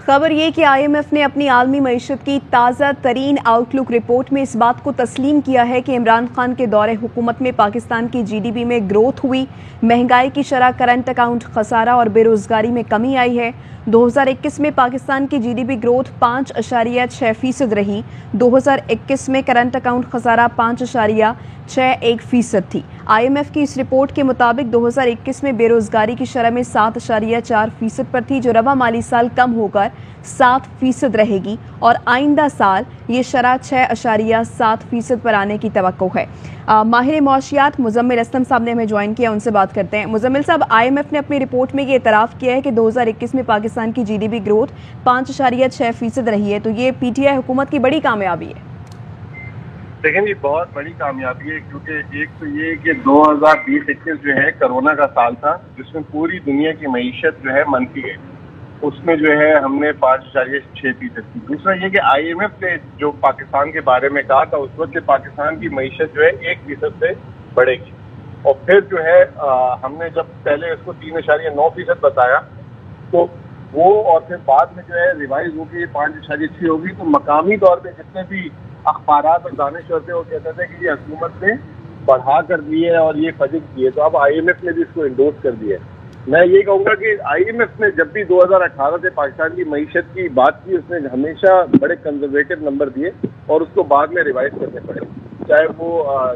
خبر یہ کہ آئی ایم ایف نے اپنی عالمی معیشت کی تازہ ترین آؤٹ لک رپورٹ میں اس بات کو تسلیم کیا ہے کہ عمران خان کے دور حکومت میں پاکستان کی جی ڈی پی میں گروتھ ہوئی، مہنگائی کی شرح، کرنٹ اکاؤنٹ خسارہ اور بے روزگاری میں کمی آئی ہے۔ 2021 میں پاکستان کی جی ڈی پی گروتھ 5.6% رہی۔ 2021 میں کرنٹ اکاؤنٹ خسارہ 5.61% تھی۔ آئی ایم ایف کی اس رپورٹ کے مطابق 2021 میں بے روزگاری کی شرح میں 7.4% پر تھی، جو رواں مالی سال کم ہو کر 7% رہے گی اور آئندہ سال یہ شرح 6.7% پر آنے کی توقع ہے۔ ماہر معاشیات مزمل اسلم صاحب نے ہمیں جوائن کیا، ان سے بات کرتے ہیں۔ مزمل صاحب، آئی ایم ایف نے اپنی رپورٹ میں یہ اعتراف کیا ہے کہ 2021 میں پاکستان کی جی ڈی پی گروتھ 5.6% رہی ہے، تو یہ پی ٹی آئی حکومت کی بڑی کامیابی ہے۔ دیکھیں جی، بہت بڑی کامیابی ہے، کیونکہ ایک تو یہ کہ 2020-21 جو ہے کرونا کا سال تھا، جس میں پوری دنیا کی معیشت جو ہے منفی گئی، اس میں جو ہے ہم نے 5.6% کی۔ دوسرا یہ کہ آئی ایم ایف نے جو پاکستان کے بارے میں کہا تھا اس وقت کہ پاکستان کی معیشت جو ہے 1% سے بڑھے گی، اور پھر جو ہے ہم نے جب پہلے اس کو 3.9% بتایا تو وہ، اور پھر بعد میں جو ہے ریوائز ہو کے 5.6 ہوگی، تو مقامی طور پہ جتنے بھی اخبارات اور دانشور تھے وہ کہتے تھے کہ یہ حکومت نے بڑھا کر دی ہے اور یہ فجر کی ہے، تو اب آئی ایم ایف نے بھی اس کو انڈورس کر دیا ہے۔ میں یہ کہوں گا کہ آئی ایم ایف نے جب بھی 2018 سے پاکستان کی معیشت کی بات کی، اس نے ہمیشہ بڑے کنزرویٹو نمبر دیے اور اس کو بعد میں ریوائز کرنے پڑے، چاہے وہ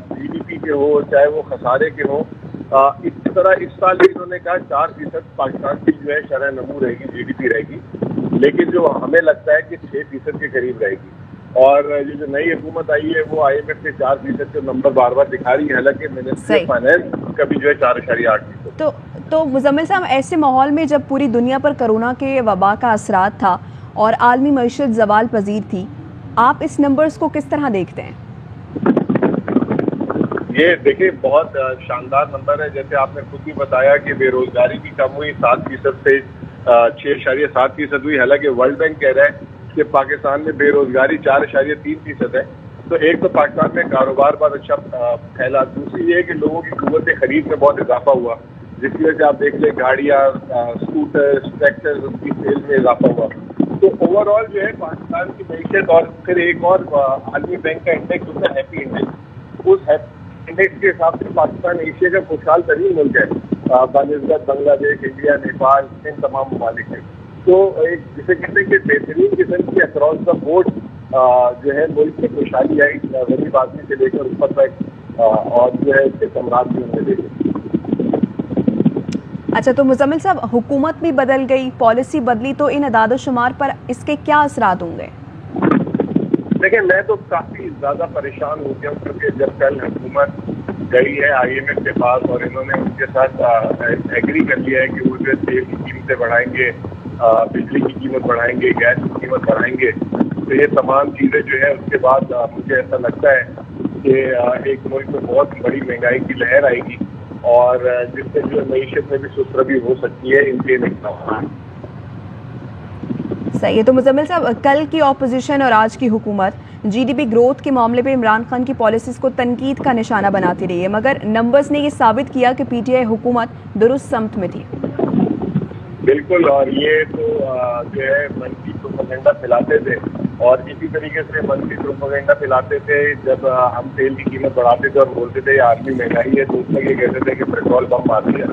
جی ڈی پی کے ہو، چاہے وہ خسارے کے ہوں۔ اسی طرح اس سال انہوں نے کہا 4% پاکستان کی جو ہے شرح نمو رہے گی، جی ڈی پی رہے گی، لیکن جو ہمیں لگتا ہے کہ 6% کے قریب رہے گی، اور یہ جو نئی حکومت آئی ہے وہ آئی ایم ایف کے 4% کے نمبر بار بار دکھا رہی ہے، حالانکہ منسٹری آف فائنانس کا بھی جو ہے 4.8%۔ تو مزمل صاحب، ایسے ماحول میں جب پوری دنیا پر کرونا کے وبا کا اثرات تھا اور عالمی معیشت زوال پذیر تھی، آپ اس نمبرز کو کس طرح دیکھتے ہیں؟ یہ دیکھیں بہت شاندار نمبر ہے، جیسے آپ نے خود بھی بتایا کہ بے روزگاری کی کم ہوئی 7% سے 6.7% ہوئی، حالانکہ ورلڈ بینک کہہ رہا ہے کہ پاکستان میں بے روزگاری 4.3% ہے۔ تو ایک تو پاکستان میں کاروبار بہت اچھا پھیلا، دوسری یہ کہ لوگوں کی قوت خرید میں بہت اضافہ ہوا، جس کی وجہ سے آپ دیکھ لیں گاڑیاں، اسکوٹر، ٹریکٹر، اس کی سیل میں اضافہ ہوا۔ تو اوور آل جو ہے پاکستان کی معیشت، اور پھر ایک اور عالمی بینک کا انڈیکس ہوتا ہے ہیپی انڈیکس، اس ہیپی انڈیکس کے حساب سے پاکستان ایشیا کا خوشحال ترین ملک ہے بنسبت بنگلہ دیش، انڈیا، نیپال، ان تمام ممالک ہے۔ تو ایک جسے کہتے ہیں کہ بہترین قسم کی اکراس دا بورڈ جو ہے ملک میں خوشحالی آئی، غریب آدمی سے لے کر اوپر تک، اور جو ہے اس کے ثمرات بھی انہیں دیکھے۔ اچھا، تو مزمل صاحب، حکومت بھی بدل گئی، پالیسی بدلی، تو ان اعداد و شمار پر اس کے کیا اثرات ہوں گے؟ دیکھیں، میں تو کافی زیادہ پریشان ہو گیا ہوں، کیونکہ جب کل حکومت گئی ہے آئی ایم ایف کے پاس اور انہوں نے ان کے ساتھ ایگری کر لیا ہے کہ وہ جو تیل کی قیمتیں بڑھائیں گے، بجلی کی قیمت بڑھائیں گے، گیس کی قیمت بڑھائیں گے، تو یہ تمام چیزیں جو ہے اس کے بعد مجھے ایسا لگتا ہے کہ ایک ملک میں بہت بڑی مہنگائی کی لہر آئے گی، اور جس سے جو معیشت میں بھی سسربی ہو سکتی ہے ان کے نقصان۔ صحیح ہے، تو مزمل صاحب، کل کی اپوزیشن اور آج کی حکومت جی ڈی پی گروتھ کے معاملے پہ عمران خان کی پالیسیز کو تنقید کا نشانہ بناتی رہی ہے، مگر نمبرز نے یہ ثابت کیا کہ پی ٹی آئی حکومت درست سمت میں تھی۔ بالکل، اور یہ تو جو ہے منفی پروپیگنڈا پھیلاتے تھے، اور اسی طریقے سے منفی پروپیگنڈا پھیلاتے تھے جب ہم تیل کی قیمت بڑھاتے تھے اور بولتے تھے یہ عالمی مہنگائی ہے، تو اس میں یہ کہتے تھے کہ پیٹرول پمپ مار دیا۔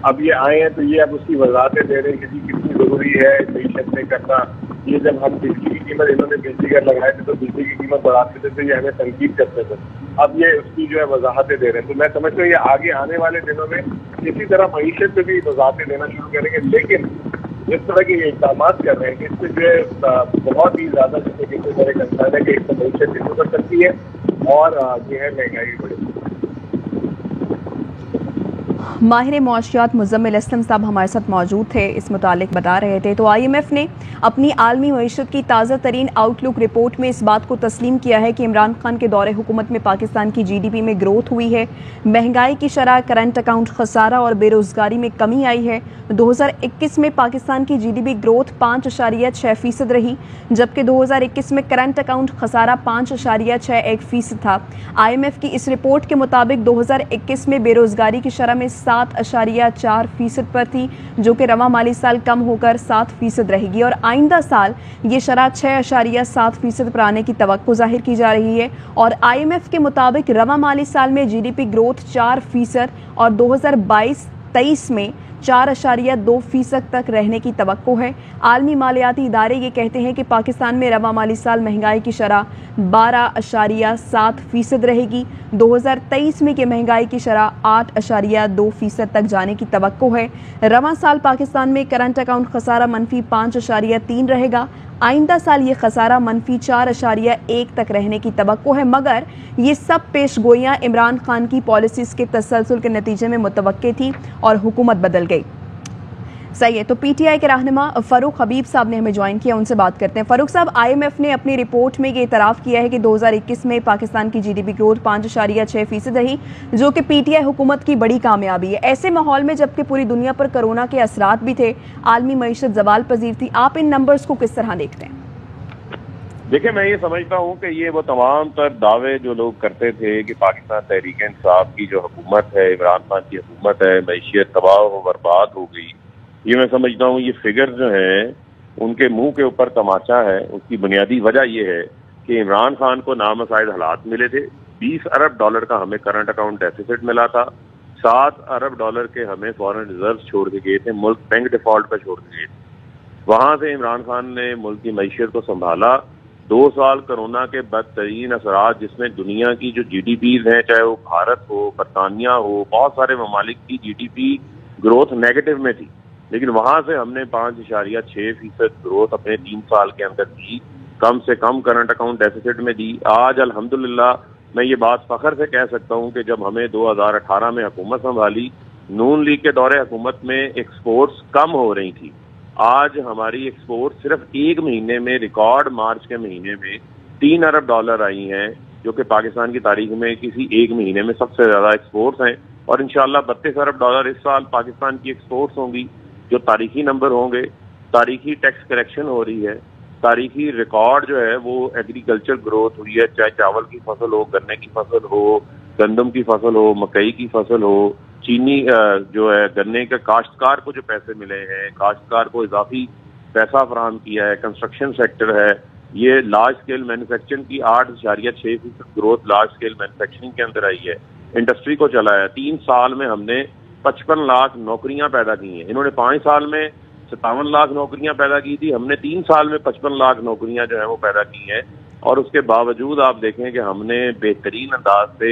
اب یہ آئے ہیں تو یہ اب اس کی وضاحتیں دے رہے ہیں کہ کتنی ضروری ہے معیشت میں کرنا۔ یہ جب ہم بجلی کی قیمت، انہوں نے بجلی گھر لگائے تھے تو بجلی کی قیمت بڑھاتے تھے تو یہ ہمیں تنقید کرتے تھے، اب یہ اس کی جو ہے وضاحتیں دے رہے ہیں۔ تو میں سمجھتا ہوں یہ آگے آنے والے دنوں میں اسی طرح معیشت پہ بھی وضاحتیں دینا شروع کریں گے، لیکن اس طرح کے اقدامات کر رہے ہیں کہ اس سے جو ہے بہت ہی زیادہ جیسے کہ میرے کنسرن ہے کہ اس سے معیشت ڈسو کر سکتی ہے اور جو ہے مہنگائی بڑھے گی۔ ماہر معاشیات مزمل اسلم صاحب ہمارے ساتھ موجود تھے، اس متعلق بتا رہے تھے۔ تو آئی ایم ایف نے اپنی عالمی معیشت کی تازہ ترین آؤٹ لک رپورٹ میں اس بات کو تسلیم کیا ہے کہ عمران خان کے دور حکومت میں پاکستان کی جی ڈی پی میں گروتھ ہوئی ہے، مہنگائی کی شرح، کرنٹ اکاؤنٹ خسارہ اور بے روزگاری میں کمی آئی ہے۔ 2021 میں پاکستان کی جی ڈی پی گروتھ 5.6% رہی، جبکہ 2021 میں کرنٹ اکاؤنٹ خسارہ 5.61% تھا۔ آئی ایم ایف کی اس رپورٹ کے مطابق 2021 میں بے روزگاری کی شرح میں 7.4% پر تھی، جو کہ رواں مالی سال کم ہو کر 7% رہے گی، اور آئندہ سال یہ شرح 6.7% پر آنے کی توقع ظاہر کی جا رہی ہے۔ اور IMF کے مطابق رواں مالی سال میں GDP گروتھ 4% اور 2022-23 میں 4.2% تک رہنے کی توقع ہے۔ عالمی مالیاتی ادارے یہ کہتے ہیں کہ پاکستان میں رواں مالی سال مہنگائی کی شرح 12.7% رہے گی۔ 2023 میں یہ مہنگائی کی شرح 8.2% تک جانے کی توقع ہے۔ رواں سال پاکستان میں کرنٹ اکاؤنٹ خسارہ -5.3 رہے گا۔ آئندہ سال یہ خسارہ -4.1 تک رہنے کی توقع ہے، مگر یہ سب پیش گوئیاں عمران خان کی پالیسیز کے تسلسل کے نتیجے میں متوقع تھی اور حکومت بدل گئی۔ صحیح ہے، تو PTI کے رہنما فاروق حبیب صاحب نے ہمیں جوائن کیا، ان سے بات کرتے ہیں۔ فاروق صاحب، IMF نے اپنی رپورٹ میں یہ اعتراف کیا ہے کہ 2021 میں پاکستان کی GDP گروتھ 5.6% رہی، جو کہ PTI حکومت کی بڑی کامیابی ہے۔ ایسے ماحول میں جبکہ پوری دنیا پر کرونا کے اثرات بھی تھے، عالمی معیشت زوال پذیر تھی، آپ ان نمبرز کو کس طرح دیکھتے ہیں؟ دیکھیں، میں یہ سمجھتا ہوں کہ یہ وہ تمام تر دعوے جو لوگ کرتے تھے کہ پاکستان تحریک انصاف کی جو حکومت ہے، عمران خان کی حکومت ہے، معیشت تباہ و برباد ہو گئی، یہ میں سمجھتا ہوں یہ فگر جو ہیں ان کے منہ کے اوپر تماچا ہے۔ اس کی بنیادی وجہ یہ ہے کہ عمران خان کو نامساعد حالات ملے تھے۔ $20 ارب کا ہمیں کرنٹ اکاؤنٹ ڈیفیسٹ ملا تھا، $7 ارب کے ہمیں فارن ریزرو چھوڑ کے گئے تھے، ملک بینک ڈیفالٹ پہ چھوڑ کے گئے تھے۔ وہاں سے عمران خان نے ملک کی معیشت کو سنبھالا۔ 2 سال کرونا کے بدترین اثرات، جس میں دنیا کی جو GDPs ہیں، چاہے وہ بھارت ہو، برطانیہ ہو، بہت سارے ممالک کی GDP گروتھ نیگیٹو میں تھی، لیکن وہاں سے ہم نے 5.6% گروتھ اپنے 3 سال کے اندر دی، کم سے کم کرنٹ اکاؤنٹ ڈیفیسٹ میں دی۔ آج الحمدللہ میں یہ بات فخر سے کہہ سکتا ہوں کہ جب ہمیں 2018 میں حکومت سنبھالی، نون لیگ کے دور حکومت میں ایکسپورٹس کم ہو رہی تھی، آج ہماری ایکسپورٹ صرف ایک مہینے میں، ریکارڈ مارچ کے مہینے میں $3 ارب آئی ہیں، جو کہ پاکستان کی تاریخ میں کسی ایک مہینے میں سب سے زیادہ ایکسپورٹس ہیں، اور انشاءاللہ $32 ارب اس سال پاکستان کی ایکسپورٹس ہوں گی، جو تاریخی نمبر ہوں گے۔ تاریخی ٹیکس کریکشن ہو رہی ہے، تاریخی ریکارڈ جو ہے وہ ایگریکلچر گروتھ ہوئی ہے، چاہے چاول کی فصل ہو، گنے کی فصل ہو، گندم کی فصل ہو، مکئی کی فصل ہو، چینی جو ہے گنے کے کاشتکار کو جو پیسے ملے ہیں، کاشتکار کو اضافی پیسہ فراہم کیا ہے، کنسٹرکشن سیکٹر ہے، یہ لارج اسکیل مینوفیکچرنگ کی 8.6% گروتھ لارج اسکیل مینوفیکچرنگ کے اندر آئی ہے، انڈسٹری کو چلایا۔ 3 سال میں ہم نے 55 لاکھ نوکریاں پیدا کی ہیں، انہوں نے 5 سال میں 57 لاکھ نوکریاں پیدا کی تھی، ہم نے 3 سال میں 55 لاکھ نوکریاں جو ہیں وہ پیدا کی ہیں، اور اس کے باوجود آپ دیکھیں کہ ہم نے بہترین انداز سے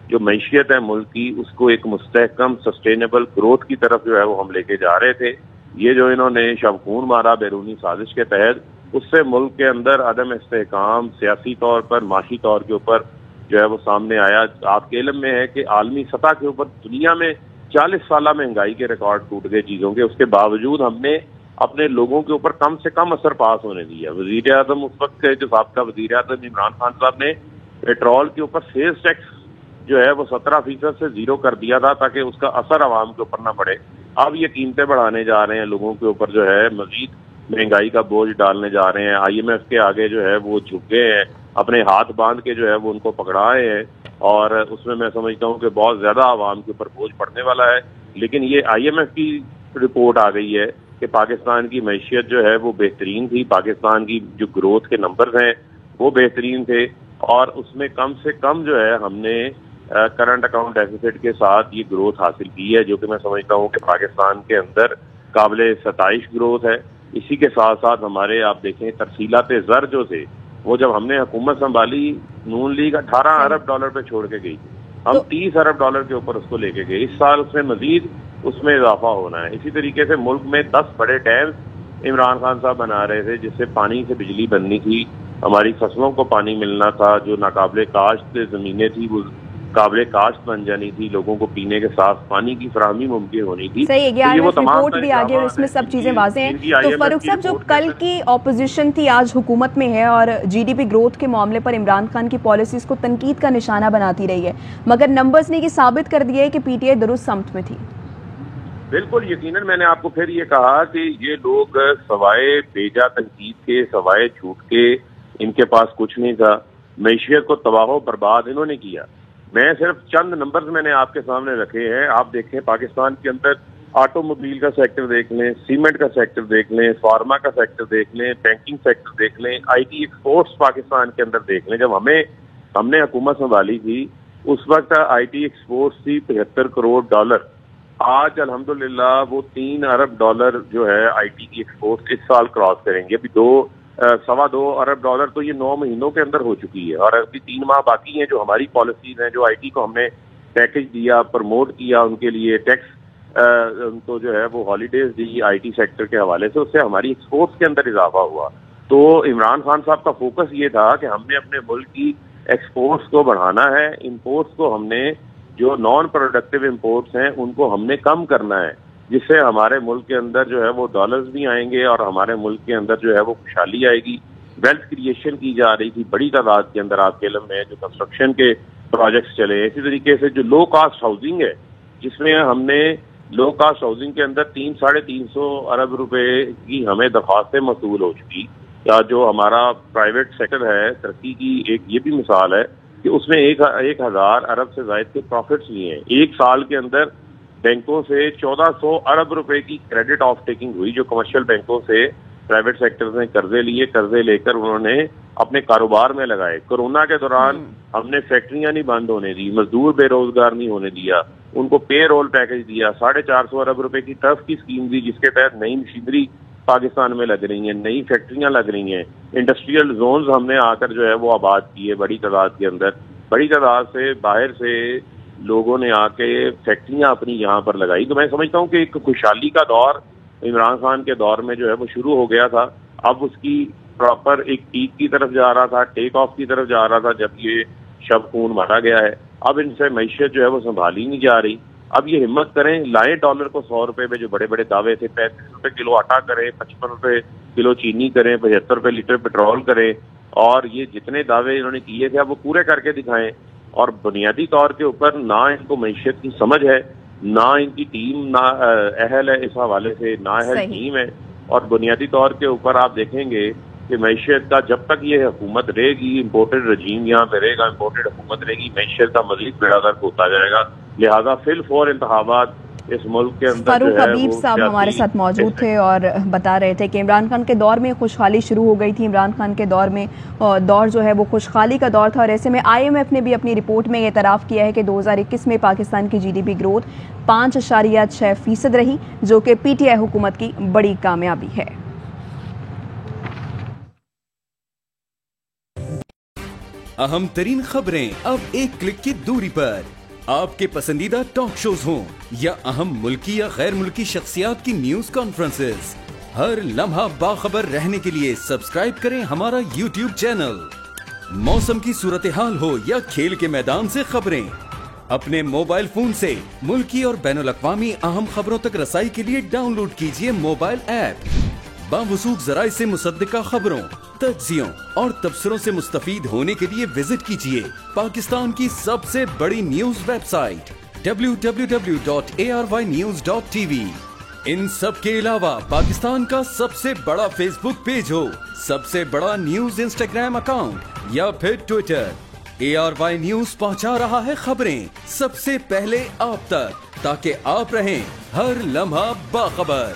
جو معیشت ہے ملک کی، اس کو ایک مستحکم سسٹینیبل گروتھ کی طرف جو ہے وہ ہم لے کے جا رہے تھے۔ یہ جو انہوں نے شبخون مارا بیرونی سازش کے تحت، اس سے ملک کے اندر عدم استحکام سیاسی طور پر، معاشی طور کے اوپر جو ہے وہ سامنے آیا۔ آپ کے علم میں ہے کہ عالمی سطح کے اوپر دنیا میں 40 سالہ مہنگائی کے ریکارڈ ٹوٹ گئے چیزوں کے، اس کے باوجود ہم نے اپنے لوگوں کے اوپر کم سے کم اثر پاس ہونے دیا۔ وزیر اعظم اس وقت کے جو سابقہ وزیر اعظم عمران خان صاحب نے پیٹرول کے اوپر سیلز ٹیکس جو ہے وہ 17% سے 0 کر دیا تھا تاکہ اس کا اثر عوام کے اوپر نہ پڑے۔ اب یہ قیمتیں بڑھانے جا رہے ہیں، لوگوں کے اوپر جو ہے مزید مہنگائی کا بوجھ ڈالنے جا رہے ہیں۔ IMF کے آگے جو ہے وہ جھک گئے ہیں، اپنے ہاتھ باندھ کے جو ہے وہ ان کو پکڑائے ہیں، اور اس میں سمجھتا ہوں کہ بہت زیادہ عوام کے اوپر بوجھ پڑنے والا ہے۔ لیکن یہ IMF کی رپورٹ آ گئی ہے کہ پاکستان کی معیشت جو ہے وہ بہترین تھی، پاکستان کی جو گروتھ کے نمبرز ہیں وہ بہترین تھے، اور اس میں کم سے کم جو ہے ہم نے کرنٹ اکاؤنٹ ڈیفیسٹ کے ساتھ یہ گروتھ حاصل کی ہے، جو کہ میں سمجھتا ہوں کہ پاکستان کے اندر قابل ستائش گروتھ ہے۔ اسی کے ساتھ ساتھ ہمارے آپ دیکھیں ترسیلات زر جو تھے، وہ جب ہم نے حکومت سنبھالی، نون لیگ $18 ارب پہ چھوڑ کے گئی، ہم $30 ارب کے اوپر اس کو لے کے گئے۔ اس سال اس میں مزید اس میں اضافہ ہونا ہے۔ اسی طریقے سے ملک میں 10 بڑے ڈیمز عمران خان صاحب بنا رہے تھے، جس سے پانی سے بجلی بننی تھی، ہماری فصلوں کو پانی ملنا تھا، جو ناقابل کاشت زمینیں تھی وہ قابل کاشت بن جانی تھی، لوگوں کو پینے کے ساتھ پانی کی فراہمی ممکن ہونی تھی۔ صحیح ہے، یہ رپورٹ بھی آگے اور اس میں سب چیزیں واضح ہیں۔ تو فاروق صاحب، جو کل کی اپوزیشن تھی آج حکومت میں ہے اور GDP گروتھ کے معاملے پر عمران خان کی پالیسیز کو تنقید کا نشانہ بناتی رہی ہے، مگر نمبرز نے یہ ثابت کر دیا ہے کہ PTI درست سمت میں تھی۔ بالکل یقیناً، میں نے آپ کو پھر یہ کہا کہ یہ لوگ سوائے بیجا تنقید کے، سوائے جھوٹ کے، ان کے پاس کچھ نہیں تھا۔ معیشت کو تباہ و برباد انہوں نے کیا۔ میں صرف چند نمبرز میں نے آپ کے سامنے رکھے ہیں. آپ دیکھیں پاکستان کے اندر آٹو موبائل کا سیکٹر دیکھ لیں, سیمنٹ کا سیکٹر دیکھ لیں, فارما کا سیکٹر دیکھ لیں, بینکنگ سیکٹر دیکھ لیں, آئی ٹی ایکسپورٹس پاکستان کے اندر دیکھ لیں. جب ہم نے حکومت سنبھالی تھی اس وقت آئی ٹی ایکسپورٹس تھی $75 کروڑ. آج الحمدللہ وہ $3 ارب جو ہے آئی ٹی کی ایکسپورٹس اس سال کراس کریں گے. ابھی $2.25 ارب تو یہ 9 مہینوں کے اندر ہو چکی ہے, اور ابھی 3 ماہ باقی ہیں. جو ہماری پالیسیز ہیں, جو آئی ٹی کو ہم نے پیکج دیا, پروموٹ کیا, ان کے لیے ٹیکس ان کو جو ہے وہ holidays the I T sector کے حوالے سے, اس سے ہماری ایکسپورٹس کے اندر اضافہ ہوا. تو عمران خان صاحب کا فوکس یہ تھا کہ ہم نے اپنے ملک کی ایکسپورٹس کو بڑھانا ہے, امپورٹس کو ہم نے جو نان پروڈکٹیو امپورٹس ہیں ان کو ہم نے کم کرنا ہے, جس سے ہمارے ملک کے اندر جو ہے وہ ڈالرز بھی آئیں گے اور ہمارے ملک کے اندر جو ہے وہ خوشحالی آئے گی. ویلتھ کریشن کی جا رہی تھی بڑی تعداد کے اندر, آپ کے علم میں جو کنسٹرکشن کے پروجیکٹس چلے. اسی طریقے سے جو لو کاسٹ ہاؤسنگ ہے, جس میں ہم نے لو کاسٹ ہاؤسنگ کے اندر 300-350 ارب روپے کی ہمیں درخواستیں موصول ہو چکی. یا جو ہمارا پرائیویٹ سیکٹر ہے ترقی کی, ایک یہ بھی مثال ہے کہ اس میں 1000 ارب سے زائد کے پروفٹس لیے ہیں. ایک سال کے اندر بینکوں سے 1400 ارب روپے کی کریڈٹ آف ٹیکنگ ہوئی, جو کمرشل بینکوں سے پرائیویٹ سیکٹر نے قرضے لے کر انہوں نے اپنے کاروبار میں لگائے. کورونا کے دوران ہم نے فیکٹریاں نہیں بند ہونے دی, مزدور بے روزگار نہیں ہونے دیا, ان کو پے رول پیکج دیا, 450 ارب روپے کی ٹرف کی اسکیم دی, جس کے تحت نئی مشینری پاکستان میں لگ رہی ہیں, نئی فیکٹریاں لگ رہی ہیں. انڈسٹریل زونز ہم نے آ کر جو ہے وہ آباد کیے بڑی تعداد کے اندر. بڑی تعداد سے باہر سے لوگوں نے آ کے فیکٹریاں اپنی یہاں پر لگائی. تو میں سمجھتا ہوں کہ ایک خوشحالی کا دور عمران خان کے دور میں جو ہے وہ شروع ہو گیا تھا. اب اس کی پراپر ایک پیک کی طرف جا رہا تھا, ٹیک آف کی طرف جا رہا تھا, جب یہ شب خون مارا گیا ہے. اب ان سے معیشت جو ہے وہ سنبھالی نہیں جا رہی. اب یہ ہمت کریں, لائیں ڈالر کو 100 روپے میں, جو بڑے بڑے دعوے تھے, 35 روپے کلو آٹا کریں, 55 روپے کلو چینی کریں, 75 روپے لیٹر پیٹرول کریں, اور یہ جتنے دعوے انہوں نے کیے تھے اب وہ پورے کر کے دکھائیں. اور بنیادی طور کے اوپر نہ ان کو معیشت کی سمجھ ہے, نہ ان کی ٹیم نہ اہل ہے اس حوالے سے, نہ اہل ٹیم ہے. اور بنیادی طور کے اوپر آپ دیکھیں گے کہ معیشت کا جب تک یہ حکومت رہے گی, امپورٹڈ رجیم یہاں پہ رہے گا, امپورٹڈ حکومت رہے گی, معیشت کا مزید بیڑا غرق ہوتا جائے گا. لہذا فی الفور انتخابات اس ملک کے اندر فاروق حبیب صاحب ہمارے ساتھ موجود تھے اور بتا رہے تھے کہ عمران خان کے دور میں خوشحالی شروع ہو گئی تھی. عمران خان کے دور میں دور جو ہے وہ خوشحالی کا دور تھا, اور ایسے میں آئی ایم ایف نے بھی اپنی رپورٹ میں اعتراف کیا ہے کہ 2021 میں پاکستان کی GDP گروتھ 5.6% رہی, جو کہ پی ٹی آئی حکومت کی بڑی کامیابی ہے. اہم ترین خبریں اب ایک کلک کی دوری پر. آپ کے پسندیدہ ٹاک شوز ہوں یا اہم ملکی یا غیر ملکی شخصیات کی نیوز کانفرنسز, ہر لمحہ باخبر رہنے کے لیے سبسکرائب کریں ہمارا YouTube چینل. موسم کی صورتحال ہو یا کھیل کے میدان سے خبریں, اپنے موبائل فون سے ملکی اور بین الاقوامی اہم خبروں تک رسائی کے لیے ڈاؤن لوڈ کیجیے موبائل ایپ. باوثوق ذرائع سے مصدقہ خبروں, تجزیوں اور تبصروں سے مستفید ہونے کے لیے وزٹ کیجیے پاکستان کی سب سے بڑی نیوز ویب سائٹ www.arYnews.tv. ان سب کے علاوہ پاکستان کا سب سے بڑا فیس بک پیج ہو, سب سے بڑا نیوز انسٹاگرام اکاؤنٹ یا پھر ٹویٹر, ARY نیوز پہنچا رہا ہے خبریں سب سے پہلے آپ تک, تاکہ آپ رہیں ہر لمحہ باخبر.